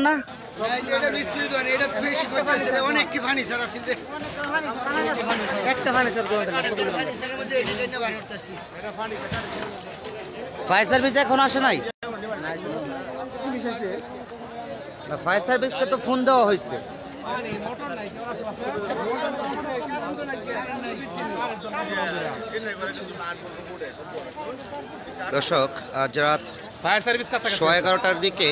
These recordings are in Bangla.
না এটা মিস্ত্রি দোকান এটা বেশি করতেছে অনেক কি ফার্নিচার আছে রে একটা ফার্নিচার দোকান ফার্নিচারের মধ্যে এটা না বার করতেছি ফায়ার সার্ভিস এখন আসে নাই পুলিশ আছে না ফায়ার সার্ভিসকে তো ফোন দেওয়া হয়েছে দর্শক আজ রাত ফায়ার সার্ভিস 11:30টার দিকে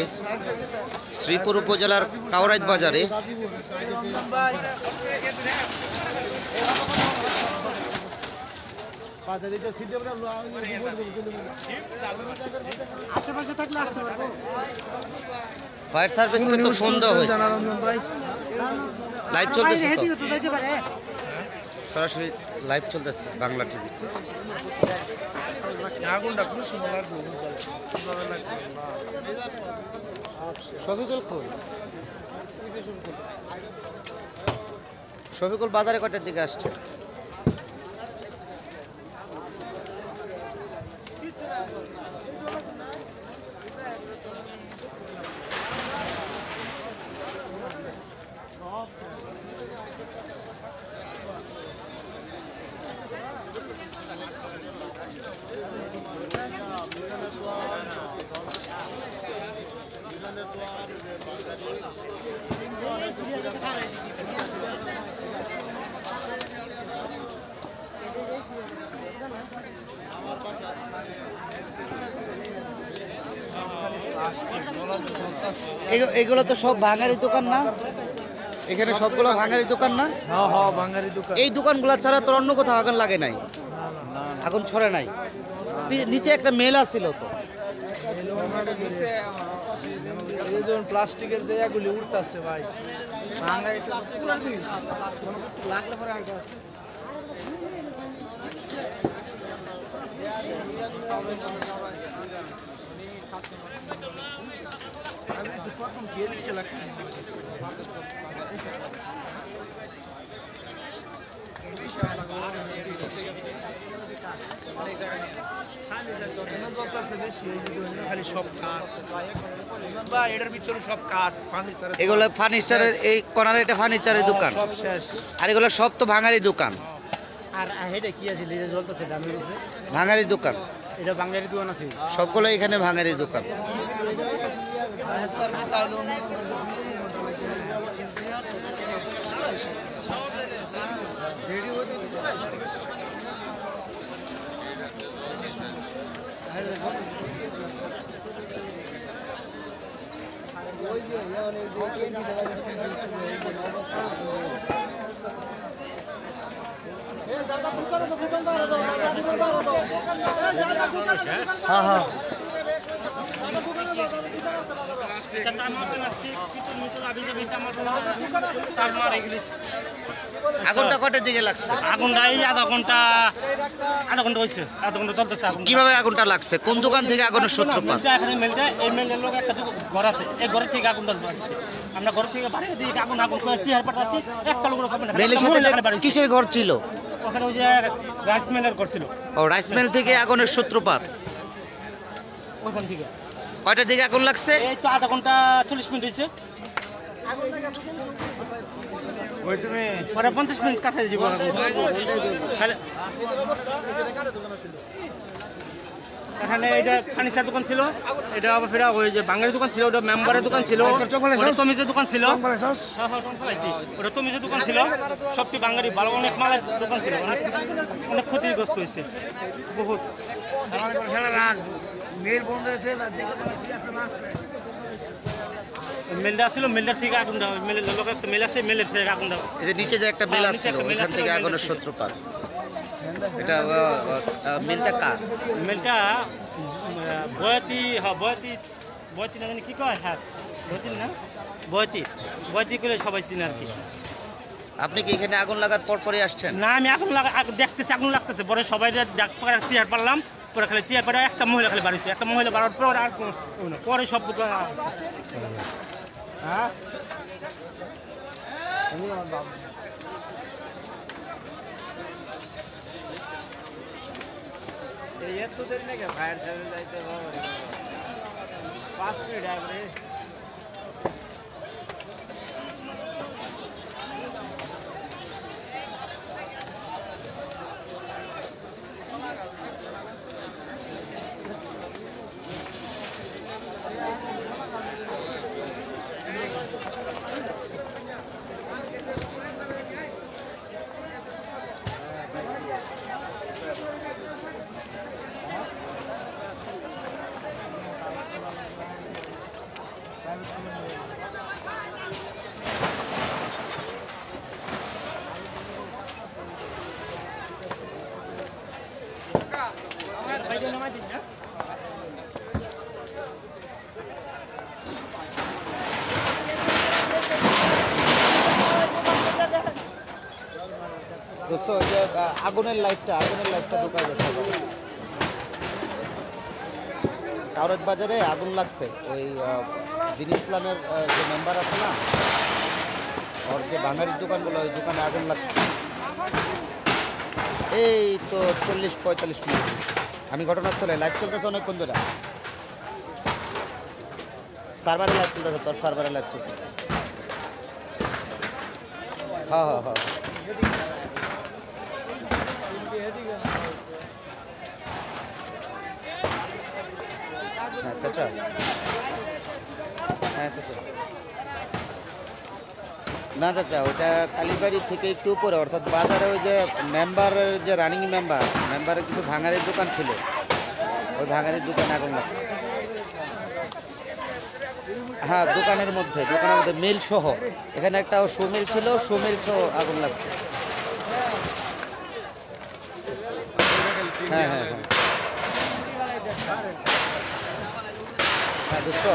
শ্রীপুর উপজেলার কাউরাইত বাজারে আশেপাশে থাকলে আসতে পারবো ফায়ার সার্ভিসকে তো ফোন দেওয়া হয়েছে লাইভ চলতেছে তো সরাসরি লাইভ চলতেছে বাংলা টিভিতে আগুনটা খুব সুন্দর লাগলো শফিকুল বাজারে কয়টার দিকে আসছে এগুলো তো সব ভাঙারি দোকান না এখানে সবগুলো ভাঙারি দোকান না হ্যাঁ বাঙালি দোকান এই দোকানগুলো ছাড়া তোর অন্য কোথাও আগুন লাগে নাই আগুন ছড়ে নাই নিচে একটা মেলা ছিল তো প্লাস্টিকের জায়গাগুলি উঠতেছে ভাই লাগলে পরে আর খালি সব কাঠ বা এটার ভিতরে সব কাঠ ফার্নিচার এগুলো ফার্নিচারের এই কর্নারে এটা ফার্নিচারের দোকান সব শেষ আর এগুলো সব তো ভাঙারি দোকান আর এটা কি আছে লিজে জ্বলতেছে দামের উপরে ভাঙারি দোকান এটা বাঙালি দোকান আছে সবগুলো এখানে ভাঙারি দোকান হ্যাঁ হ্যাঁ আগুনটা কটার দিকে লাগছে আগুনটা এই আধা ঘন্টা হয়েছে আধা ঘন্টা চলতেছে আগুন কিভাবে আগুনটা লাগছে কোন দোকান থেকে আগুনের সূত্রপাত এখানে মেলটা এই মেলের লোক একটা ঘর আছে এই ঘরের থেকে আগুনটা লাগছে আমরা ঘর থেকে বাড়ির দিকে আগুন করেছি হেল্পার আছি একটা লোকের মেলের সাথে কিসের ঘর ছিল ওখানে ওই যে রাইস মিলের করছিল ও রাইস মিল থেকে আগুনের সূত্রপাত ওইখান থেকে কয়টার দিকে আগুন লাগছে এই তো আধা ঘন্টা 40 মিনিট হয়েছে ওই তুমি পরে 50 মিনিট কাটাই দিব এখানে এটা ফার্নিচার দোকান ছিল এটা আবার ফেরা ওই যে বাঙালি দোকান ছিল ওটা মেম্বারের দোকান ছিল তমিজের দোকান ছিল ওটা তমিজের দোকান ছিল সবটি বাঙালি ভালো অনেক মালের দোকান ছিল অনেক ক্ষতিগ্রস্ত হয়েছে বহুত মেলটা ছিল মেলটার থেকে আগুন দেওয়া মেলের লোক একটা মেল আছে মেলের থেকে আগুন দেওয়া এই যে নিচে যে একটা মেলা ছিল ওইখান থেকে আগুনের সূত্রপাত এটা মিলটা কার মেলটা বয়তি হ্যাঁ বয়তি না জানি কি কয় হ্যাঁ বয়তি না বয়তি করে সবাই চিনে আর কি আপনি কি এখানে আগুন লাগার পর পরে আসছেন না আমি আগুন দেখতেছি আগুন লাগতেছে পরে সবাই চেয়ার পারলাম পরে খালি চেয়ার পরে একটা মহিলা খালি বাড়িছে একটা মহিলা বাড়ার পর আর পরে সব হ্যাঁ এত দেরি নাকি ফায়ার সার্ভিস যাইতে 5 মিনিট আগে দোস্ত ওই যে আগুনের লাইটটা ঢুকাই যাচ্ছে কাউরাত বাজারে আগুন লাগছে ওই দিন ইসলামের যে মেম্বার আছে না ওর যে বাঙালির দোকানগুলো ওই দোকানে আগুন লাগছে এই তো 40-45 মিনিট আমি ঘটনাস্থলে লাইভ চলতেছে অনেকক্ষণ ধরে সার্ভারে লাইভ চলতেছে তোর সার্ভারে লাইভ চলতেছে হ্যাঁ হ্যাঁ হ্যাঁ আচ্ছা হ্যাঁ চাচা না চাচা ওটা কালীবাড়ি থেকে একটু উপরে অর্থাৎ বাজারে ওই যে মেম্বারের যে রানিং মেম্বারের কিছু ভাঙারির দোকান ছিল ওই ভাঙারির দোকানে আগুন লাগছে হ্যাঁ দোকানের মধ্যে মিল সহ এখানে একটা সুমিল ছিল সুমিল সহ আগুন লাগছে হ্যাঁ হ্যাঁ হ্যাঁ হ্যাঁ দোস্ত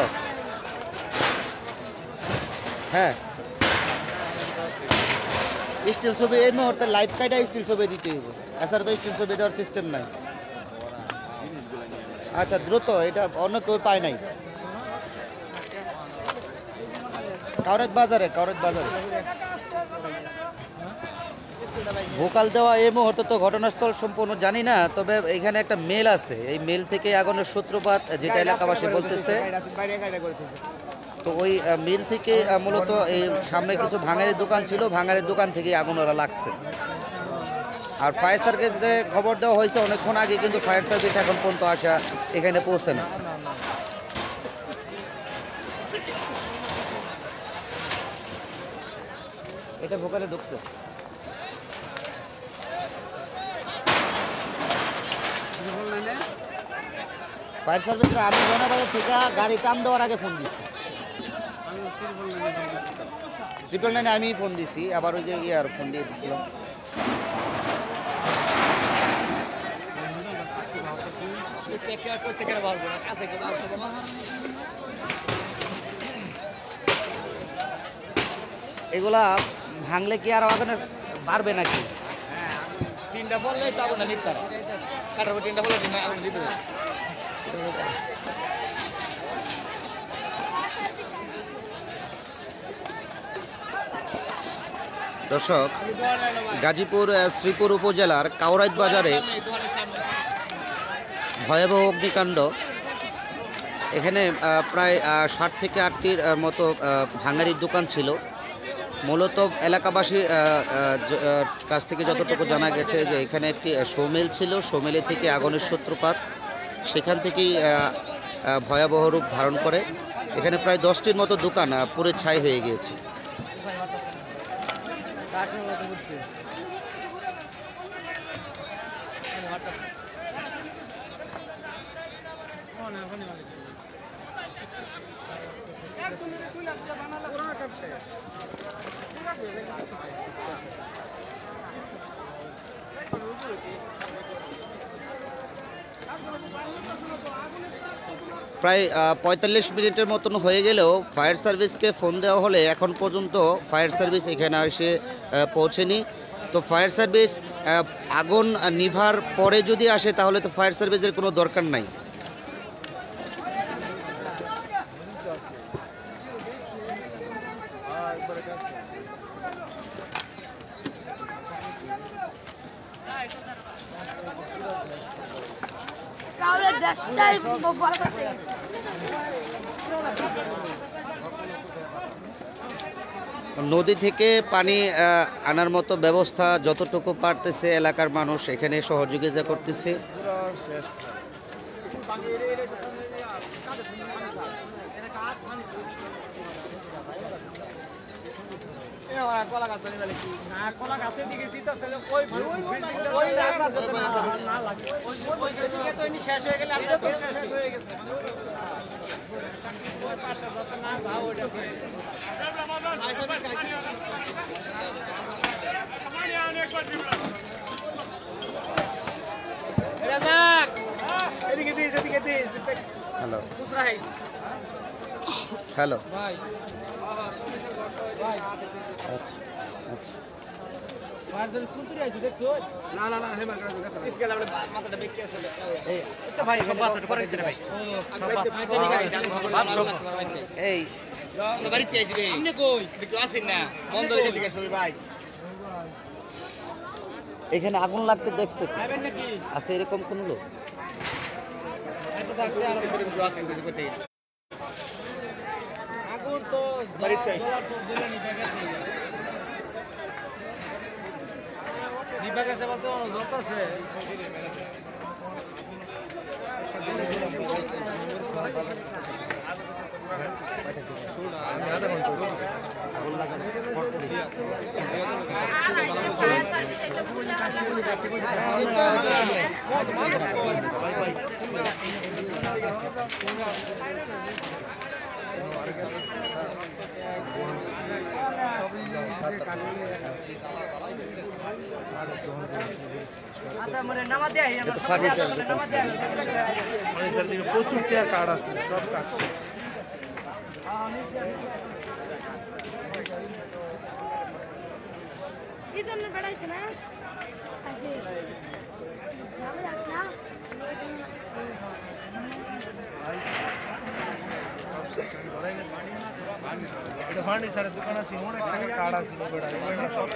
হ্যাঁ স্টিল ছবি এই মুহূর্তে লাইভ কাইটা স্টিল ছবি দিতে হবে এছাড়া তো স্টিল ছবি দেওয়ার সিস্টেম নাই আচ্ছা দ্রুত এটা অন্য কেউ পায় নাই কাউরাত বাজারে ভোকাল দেওয়া এই মুহূর্তে তো ঘটনাস্থল সম্পূর্ণ জানি না তবে এখানে একটা মেল আছে এই মেল থেকে আগুনের সূত্রপাত যেটা এলাকাবাসী বলতেছে তো ওই মিল থেকে মূলত এই সামনে কিছু ভাঙারির দোকান ছিল ভাঙারির দোকান থেকে আগুন ওরা লাগছে আর ফায়ার সার্ভিস যে খবর দেওয়া হয়েছে অনেকক্ষণ আগে কিন্তু ফায়ার সার্ভিস এখন পর্যন্ত আসা এখানে পৌঁছে না এটা ভোকালে ঢুকছে ফায়ার সার্ভিসরা আমি জনবাজার থেকে গাড়ি টান দেওয়ার আগে ফোন দিচ্ছি 999 আমি ফোন দিছি আবার ওই যে ইয়ার ফোন দিয়ে দিছিলাম এগুলা ভাঙলে কি আর আগুনে বাড়বে নাকি তিনটা বললেই তো আগুন নিতে কাটার পর তিনটা বললে আগুন দিতে দর্শক গাজীপুর শ্রীপুর উপজেলার কাউরাত বাজারে ভয়াবহ অগ্নিকাণ্ড এখানে প্রায় 60 থেকে 8টির মতো ভাঙারির দোকান ছিল মূলত এলাকাবাসী কাছ থেকে যতটুকু জানা গেছে যে এখানে একটি সৌমিল ছিল সৌমিলের থেকে আগুনের সূত্রপাত সেখান থেকেই ভয়াবহ রূপ ধারণ করে এখানে প্রায় 10টির মতো দোকান পুরো ছাই হয়ে গিয়েছে প্রায় 45 মিনিটের মতন হয়ে গেলেও ফায়ার সার্ভিসকে ফোন দেওয়া হলে এখন পর্যন্ত ফায়ার সার্ভিস এখানে এসে পৌঁছেনি তো ফায়ার সার্ভিস আগুন নিভার পরে যদি আসে তাহলে তো ফায়ার সার্ভিসের কোনো দরকার নাই নদী থেকে পানি আনার মতো ব্যবস্থা যতটুকু পারতেছে এলাকার মানুষ এখানে সহযোগিতা করতেছে শেষ হয়ে গেলে হ্যালো হ্যালো আচ্ছা আচ্ছা এই এখানে আগুন লাগতে দেখছে আছে এরকম কোন লোক? আগুন তো বাড়িতে নিভা গেছে বা তো জ্বলতেছে। প্রচুর কার্ড আছে সব কার্ড এটা ফার্নিচারের দোকান আছে অনেক টাকা কার্ড আছে সব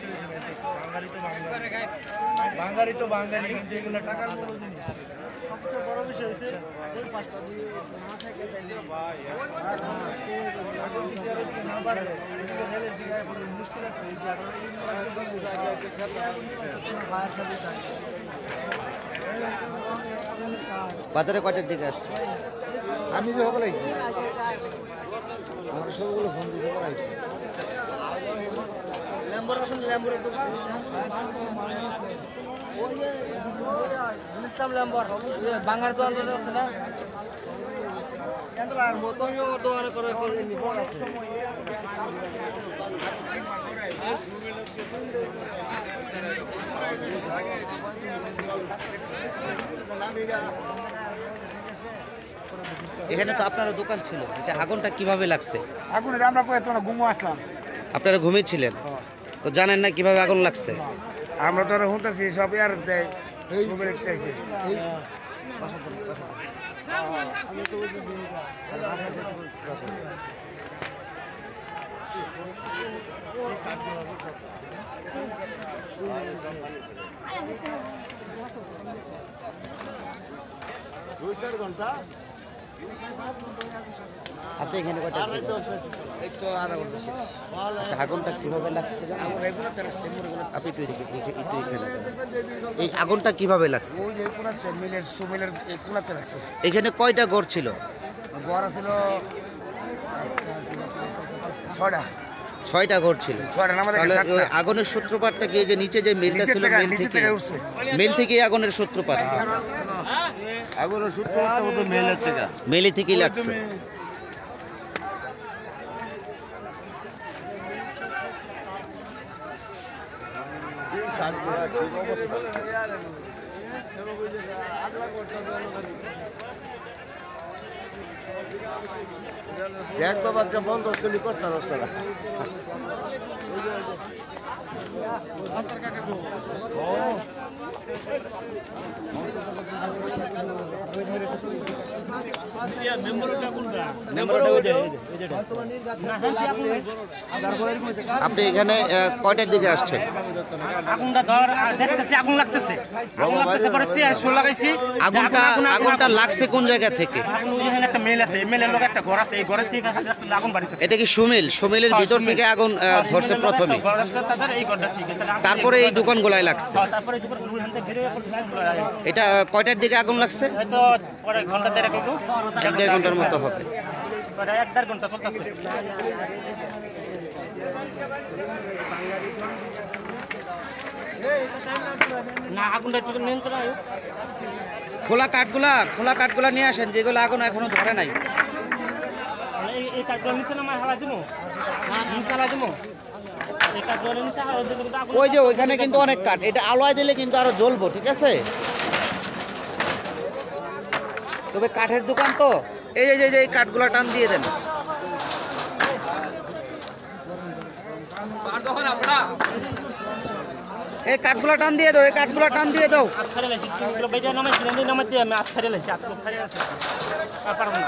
বাঙালি তো বাঙালি কিন্তু এগুলো টাকার সবচেয়ে বড় বিষয় হচ্ছে ওই পাঁচটা না থাকে মুশকিল আছে বাজারে কয়টার দিকে আসছে? আমি যে সকল আইছি আমার সবগুলো ফোন দিতে পারাইছি ল্যাম্বোর আছে ল্যাম্বোর দোকান ইসলাম ল্যাম্বোর বাঙালি দোকান আছে না কেন আর মতমিও দোকান করে এখানে তো আপনার দোকান ছিল, এটা আগুনটা কিভাবে লাগছে? আগুন আমরা কয়েক ঘুমো আসলাম আপনারা ঘুমিয়েছিলেন তো জানেন না কিভাবে আগুন লাগছে? আমরা তো শুনতেছি সব আর দেয় আপনি এখানে কয়টা? আচ্ছা, আগুনটা কিভাবে লাগছে? আপনি একটু এখানে এই আগুনটা কিভাবে লাগছে? এখানে কয়টা ঘর ছিল? ছয়টা ঘর ছিল। তাহলে আগুনের সূত্রপাতটা কি যে নিচে যে মিলটা ছিল মিল থেকে আগুনের সূত্রপাত? আগুনের সূত্রপাত মেলে থেকেই লাগছে। দেখ বাবা বন্ধ চলি করতে রসলা আপনি এখানে কয়টার দিকে আসছেন? আগুনটা লাগছে কোন জায়গা থেকে? এটা কি সুমিল? সুমিলের ভিতর থেকে আগুন ধরছে প্রথমে, তারপরে এই দোকান গোলায় লাগছে। এটা কয়টার দিকে আগুন লাগছে? এক দেড় ঘন্টার মতো হবে। খোলা কাঠগুলা নিয়ে আসেন, যেগুলো আগুন এখনো ধরে নাই। এই কাঠগুলো নিচে নামায় হালা দিব, নিচে হালা দিব, এই কাঠগুলো নিচে হালা দিব। ওই যে ওইখানে কিন্তু অনেক কাঠ, এটা আলোয় দিলে কিন্তু আরো জ্বলবো, ঠিক আছে? তবে কাঠের দোকান তো, এই যে এই কাঠগুলো টান দিয়ে দেন। এই কাঠগুলো টান দিয়ে দাও, এই কাঠগুলো টান দিয়ে দাও। আটখারে লাইছি, টুকগুলো বাইরে নামাইছিলাম, এই নামাইতে আমি আটখারে লাইছি, আটখারে আছে। আর পারবো না।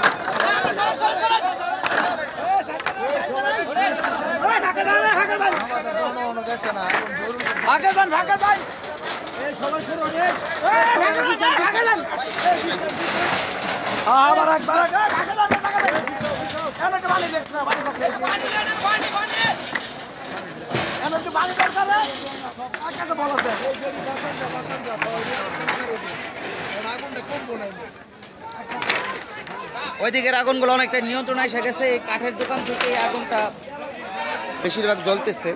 ওইদিকের আগুনগুলো অনেকটা নিয়ন্ত্রণ এসে গেছে, এই কাঠের দোকান থেকে এই আগুনটা বেশিরভাগ জ্বলতেছে।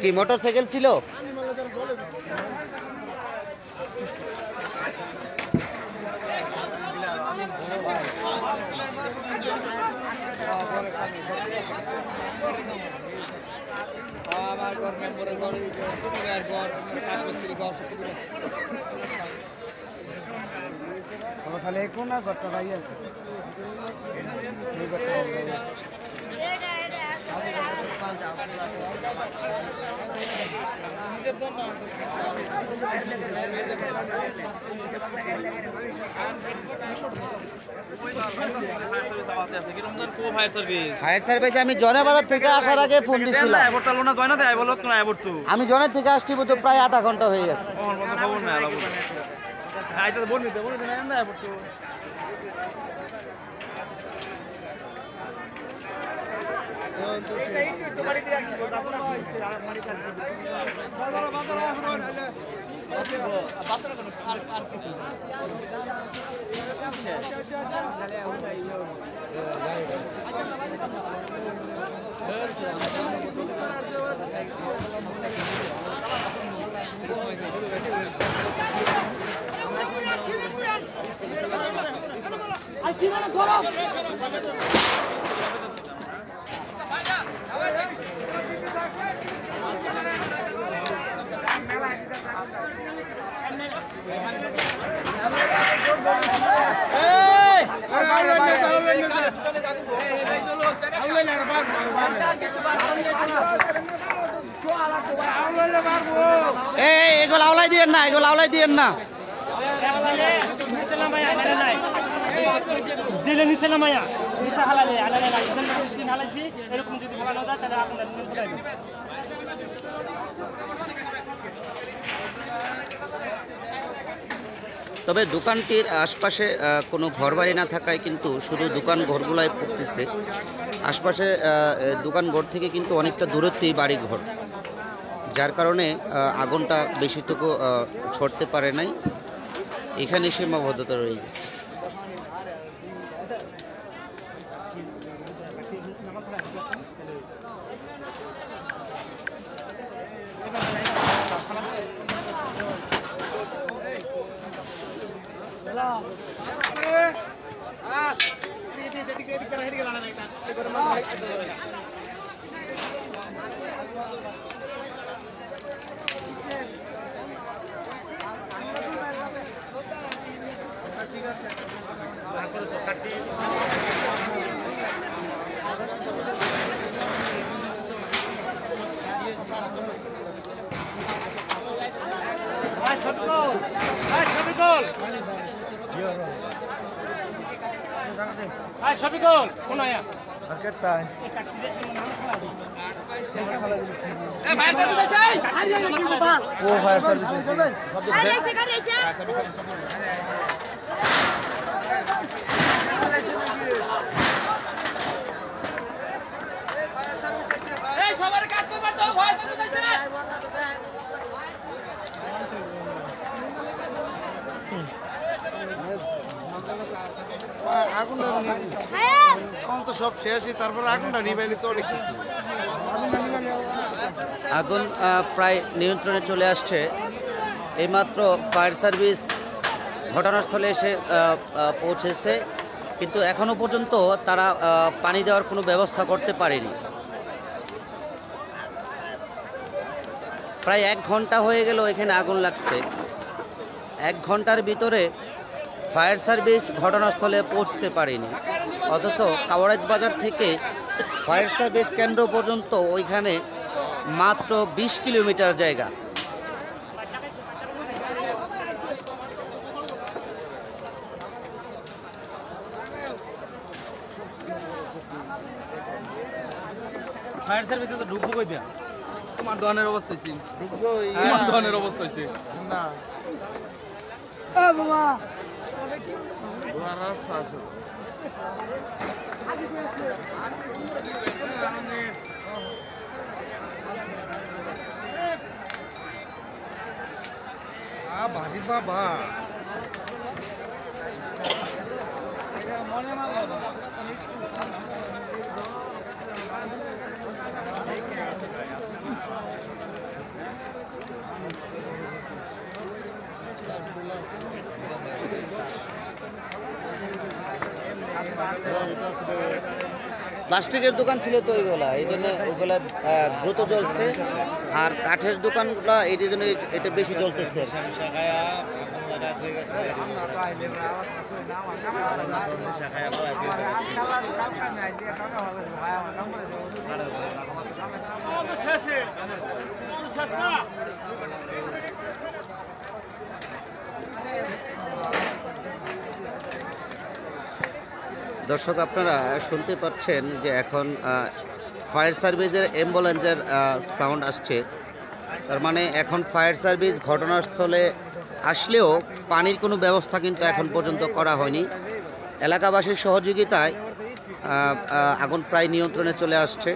কি মোটর সাইকেল ছিল? তাহলে কোন ঘরটা ভাই আছে? ফায়ার সার্ভিসে আমি জয়নাবাজার থেকে আসার আগে ফোন দিচ্ছিলাম। আমি জনের থেকে আসছি বুঝো প্রায় আধা ঘন্টা হয়ে গেছে। এগুলো আওলাই দিয়েন না, এগুলো আওলাই দিয়েন না। দিলে নিচে নামায়া নিচে হালালে হালালে হালাইছি, এরকম যদি হালানো যায় তাহলে আপনার তবে দোকানটির আশপাশে কোনো ঘরবাড়ি না থাকায় কিন্তু শুধু দোকান ঘরগুলাই পড়তেছে। আশপাশে দোকান ঘর থেকে কিন্তু অনেকটা দূরত্বেই বাড়ি ঘর, যার কারণে আগুনটা বেশিটুকু ছড়তে পারে নাই, এখানে সীমাবদ্ধতা রয়ে গেছে। শফিকুল কোন আয়া ফায়ার সার্ভিস সবার কাজ করবার তো ভয় আছে না। আগুনটা এখন তো সব শেষই, তারপরে আগুনটা নিবাইলে তো অনেক কিছু। আগুন প্রায় নিয়ন্ত্রণে চলে আসছে। এইমাত্র ফায়ার সার্ভিস ঘটনাস্থলে এসে পৌঁছেছে, কিন্তু এখনও পর্যন্ত তারা পানি দেওয়ার কোনো ব্যবস্থা করতে পারেনি। প্রায় 1 ঘন্টা হয়ে গেল এখানে আগুন লাগছে। 1 ঘন্টার ভিতরে ফায়ার সার্ভিস ঘটনাস্থলে পৌঁছতে পারেনি, অথচ কাওয়ারাজ বাজার থেকে ফায়ার সার্ভিস কেন্দ্র পর্যন্ত ওইখানে মাত্র 20 কিলোমিটার জায়গা। ফায়ার সার্ভিসে তো ঢুকবো কই দিয়া তোমার দোকানের অবস্থা হইছে ঢুকবো তোমার দোকানের অবস্থা হইছে না এ বাবা ওরা সাসু ভাবি বাবা মনে মনে প্লাস্টিকের দোকান ছিল তো ওইগুলা, এই জন্য ওইগুলা দ্রুত জ্বলছে, আর কাঠের দোকানগুলো এই জন্য এটা বেশি জ্বলতেছে। দর্শক, আপনারা শুনতে পাচ্ছেন যে এখন ফায়ার সার্ভিসের অ্যাম্বুলেন্সের সাউন্ড আসছে। তার মানে এখন ফায়ার সার্ভিস ঘটনাস্থলে আসলেও পানির কোনো ব্যবস্থা কিন্তু এখন পর্যন্ত করা হয়নি। এলাকাবাসীর সহযোগিতায় আগুন প্রায় নিয়ন্ত্রণে চলে আসছে।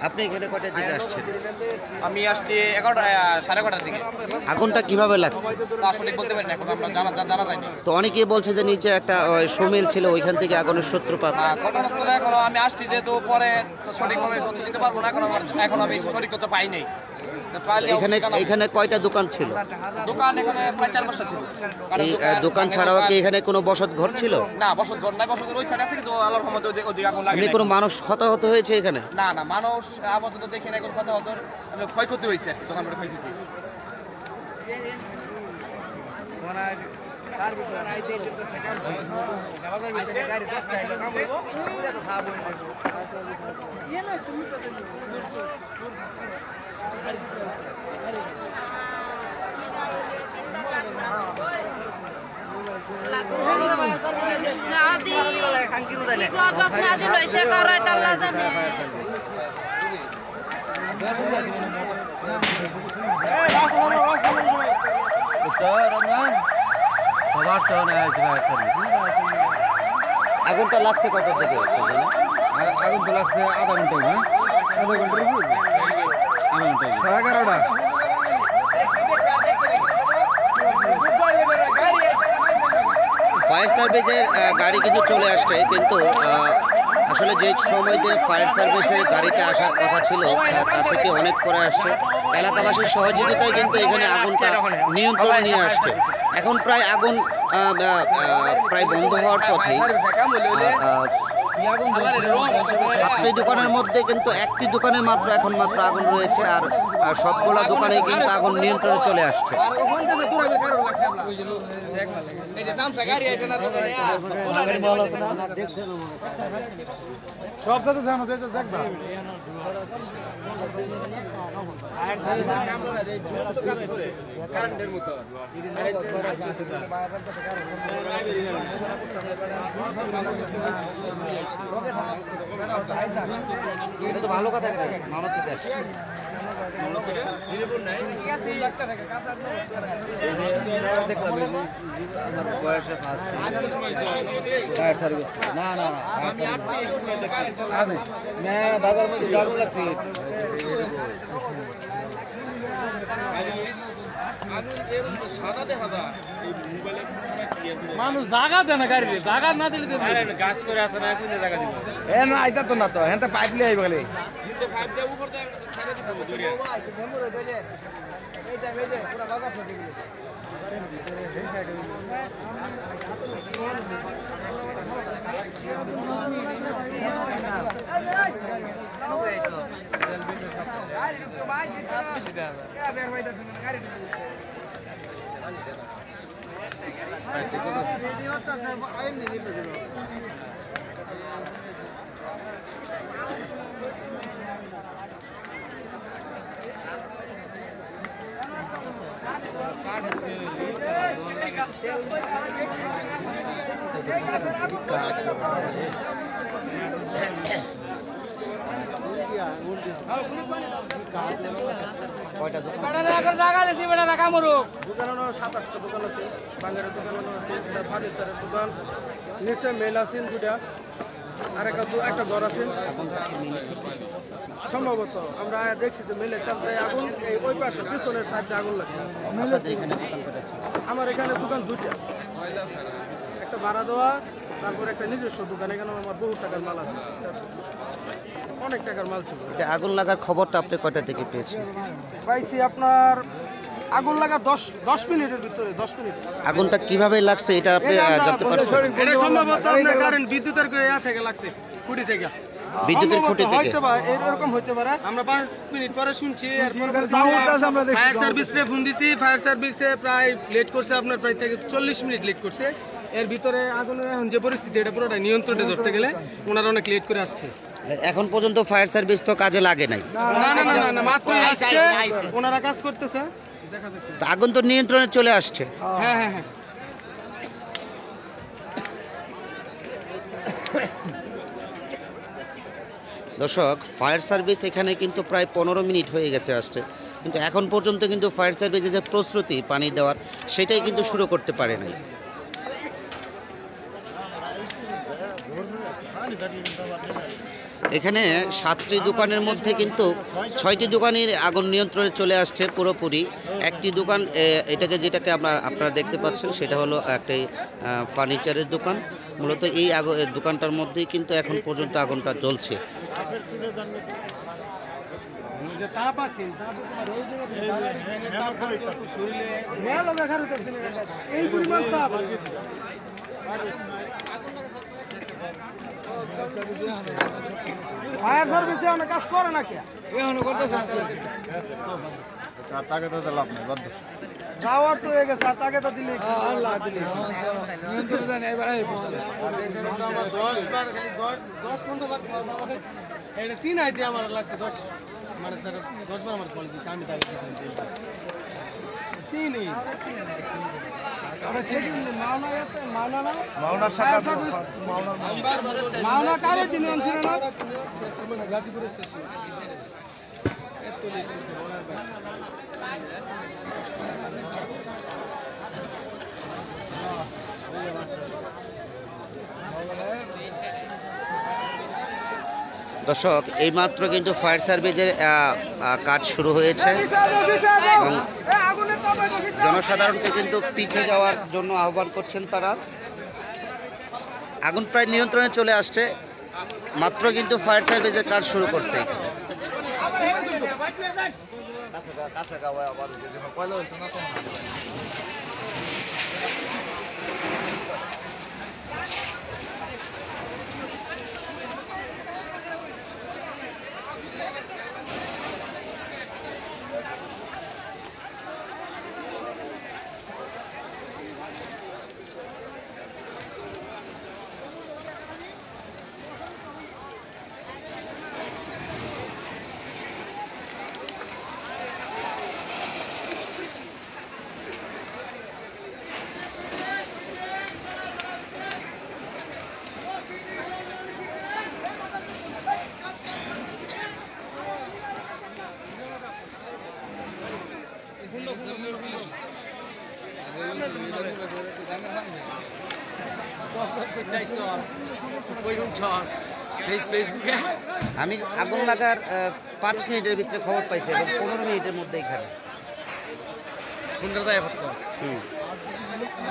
আপনি এখানে কয়টার দিকে আসছেন? আমি আসছি 11টা 11:30টার দিকে। আগুনটা কিভাবে লাগছে আসলে বলতে পারি না, এখন আমরা জানা যায়নি। তো অনেকেই বলছে যে নিচে একটা সমিল ছিল, ওইখান থেকে আগুনের সূত্রপাত। ঘটনাস্থলে এখন আমি আসছি, যেহেতু পরে তো সঠিকভাবে তথ্য দিতে পারবো না, এখন আমি সঠিক তথ্য পাই নাই। এখানে কয়টা দোকান ছিল? দোকান এখানে প্রায় 4-5টা ছিল। এই দোকান ছাড়াও কি এখানে কোনো বসত ঘর ছিল? না, বসত ঘর নাই, বসত ঘর ওই সাইডে আছে, কিন্তু আল্লাহর রহমতে ওদিকে আগুন লাগে নাই। কোনো মানুষ হতাহত হয়েছে এখানে? না না, মানুষ আপাতত দেখে নাই কোনো কথা হতো, ক্ষয়ক্ষতি হয়েছে আর কি, দোকান করে ক্ষয়ক্ষতি হয়েছে। আগুনটা লাগছে কত থেকে? আগুন তো লাগছে আধা ঘন্টা, হ্যাঁ আধা ঘন্টার উপর, আধা ঘন্টা 11:30। ফায়ার সার্ভিসের গাড়ি কিন্তু চলে আসছে, কিন্তু আসলে যে সময়তে ফায়ার সার্ভিসের গাড়িটা আসার কথা ছিল তার থেকে অনেক পরে আসছে। এলাকাবাসীর সহযোগিতায় কিন্তু এখানে আগুনটা নিয়ন্ত্রণে নিয়ে আসছে। এখন প্রায় আগুন প্রায় বন্ধ হওয়ার পথেই। 7টি দোকানের মধ্যে কিন্তু একটি দোকানে এখন মাত্র আগুন রয়েছে, আর সবগুলা দোকানে কিন্তু আগুন নিয়ন্ত্রণে চলে আসছে। এটা তো ভালো কথা, মামা ঠিক আছে। মানুষ জায়গা দেয় না গাড়ি, জায়গা না দিলে গাছ করে আসে না, জায়গা দিবে এ না আইতা তো না, তো হ্যাঁ পাইপ লিয়ে আইবে গেলে নিচে মেল আছেন দুটা, আর একটা ঘর আছেন সম্ভবত। আমরা দেখছি তো মেলের কাছে আগুন, ওই পাশে পিছনের সাইডে আগুন লাগছে। আমার এখানে দোকান দুটা, একটা ভাড়া দেওয়া, তারপর একটা নিজস্ব দোকান। এখানে আমার বহু টাকার মাল আছে, অনেক টাকার মাল ছিল। আগুন লাগার খবরটা আপনি কয়টা থেকে পেয়েছেন? পাইছি আপনার আগুন লাগা 10 মিনিটের ভিতরে। 10 মিনিট। আগুনটা কিভাবে লাগছে এটা আপনি জানতে পারছেন? এটা সম্ভবত আপনার কারেন্ট বিদ্যুতের ইয়া থেকে লাগছে, খুঁটি থেকে। বিদ্যুতের খুঁটি থেকে হইতে পারে, এরকম হইতে পারে। আমরা 5 মিনিট পরে শুনছি, এরপর ফায়ার সার্ভিসে ফোন দিছি। ফায়ার সার্ভিসে প্রায় লেট করছে, আপনার প্রায় থেকে 40 মিনিট লেট করছে। এর ভিতরে আগুনের এখন যে পরিস্থিতি, এটা পুরোটা নিয়ন্ত্রণে ধরতে গেলে ওনারা অনেক লেট করে আসছে। এখন পর্যন্ত ফায়ার সার্ভিস তো কাজে লাগে নাই। না না না না, মাত্র আসছে, ওনারা কাজ করতেছে। আগুন তো নিয়ন্ত্রণে চলে আসছে। হ্যাঁ হ্যাঁ হ্যাঁ। দর্শক, ফায়ার সার্ভিস এখানে কিন্তু প্রায় 15 মিনিট হয়ে গেছে আসছে, কিন্তু এখন পর্যন্ত কিন্তু ফায়ার সার্ভিসের যে প্রস্তুতি পানি দেওয়ার, সেটাই কিন্তু শুরু করতে পারে নাই। এখানে 7টি দোকানের মধ্যে কিন্তু 6টি দোকানের আগুন নিয়ন্ত্রণে চলে আসছে পুরোপুরি। একটি দোকান, যেটাকে আপনারা দেখতে পাচ্ছেন, সেটা হলো একটি ফার্নিচারের দোকান। মূলত এই দোকানটার মধ্যেই কিন্তু এখন পর্যন্ত আগুনটা জ্বলছে। ফায়ার সার্ভিসে অনেক কাজ করে না কে? যাওয়ার তো হয়ে গেছে, তাকে তো দিলে আমার লাগছে 10 বার আমার কল দিচ্ছে, আমি তাকে চিনি। মাওনা কারে দিন ছিল না। দর্শক, এইমাত্র কিন্তু ফায়ার সার্ভিসের কাজ শুরু হয়েছে এবং জনসাধারণকে কিন্তু পিছিয়ে যাওয়ার জন্য আহ্বান করছেন তারা। আগুন প্রায় নিয়ন্ত্রণে চলে আসছে, মাত্র কিন্তু ফায়ার সার্ভিসের কাজ শুরু করছে। আমি আগুন লাগার 5 মিনিটের ভিতরে খবর পাইছি এবং 15 মিনিটের মধ্যে এখানে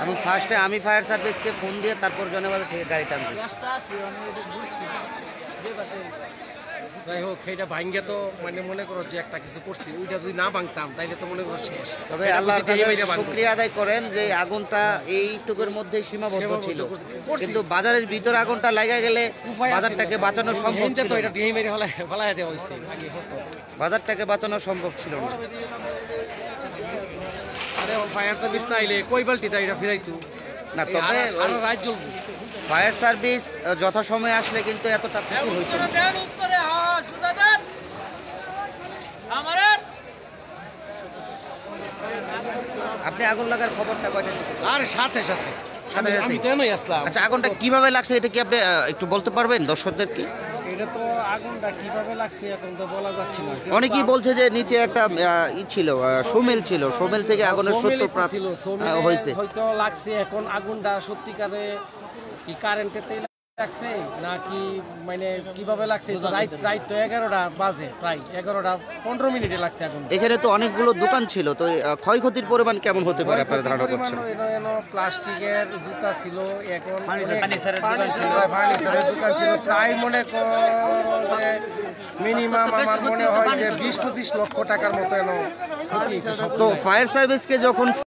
এবং ফার্স্টে আমি ফায়ার সার্ভিসকে ফোন দিয়ে তারপর জনবাজার থেকে গাড়ি টানছি। যাই হোক সেইটা ভাঙ্গে তো মানে মনে করো যে একটা কিছু করছি, ওইটা যদি না ভাঙতাম তাইলে তো মনে করো শেষ। তবে আল্লাহর কাছে শুকরিয়া আদায় করেন যে আগুনটা এইটুকুর মধ্যেই সীমাবদ্ধ ছিল, কিন্তু বাজারের ভিতরে আগুনটা লাগা গেলে বাজারটাকে বাঁচানো সম্ভব ছিল তো এটা ডিহে মেরে ফলায় দেওয়া হয়েছে আগে হতো, বাজারটাকে বাঁচানো সম্ভব ছিল না। আরে ফায়ার সার্ভিস না আইলে কই বালতি তাই এটা ফিরাইতো না, তবে সারা রাত জ্বলবো। ফায়ার সার্ভিস যথাসময়ে আসলে কিন্তু এতটা ক্ষতি হইতো না। আপনি আগুন লাগার খবরটা কয়টা দিতে? আর সাথে সাথে আমি তো এমনই আসলাম। আচ্ছা, আগুনটা কিভাবে লাগছে এটা কি আপনি একটু বলতে পারবেন দর্শকদেরকে? এটা তো আগুনটা কিভাবে লাগছে এখন তো বলা যাচ্ছে না। অনেকেই বলছে যে নিচে একটা ই ছিল, সোমেল ছিল, সোমেল থেকে আগুনের সূত্রপাত হয়েছে, হয়তো লাগছে। এখন আগুনটা সত্যিকারে কি কারেন্টেতে লাগছে নাকি মানে কিভাবে লাগছে? রাত তো 11টা বাজে, প্রায় 11টা 15 মিনিটে লাগছে আগুন। এখানে তো অনেকগুলো দোকান ছিল, তো ক্ষয়ক্ষতির পরিমাণ কেমন হতে পারে আপনারা ধারণা করছেন? এটা প্লাস্টিকের জুতা ছিল, এখন ফার্নিচারের দোকান ছিল, প্রায় মনে করো যে মিনিমাম আমার মনে হয় যে 20-25 লক্ষ টাকার মতো ক্ষতি হয়েছে। তো ফায়ার সার্ভিসকে যখন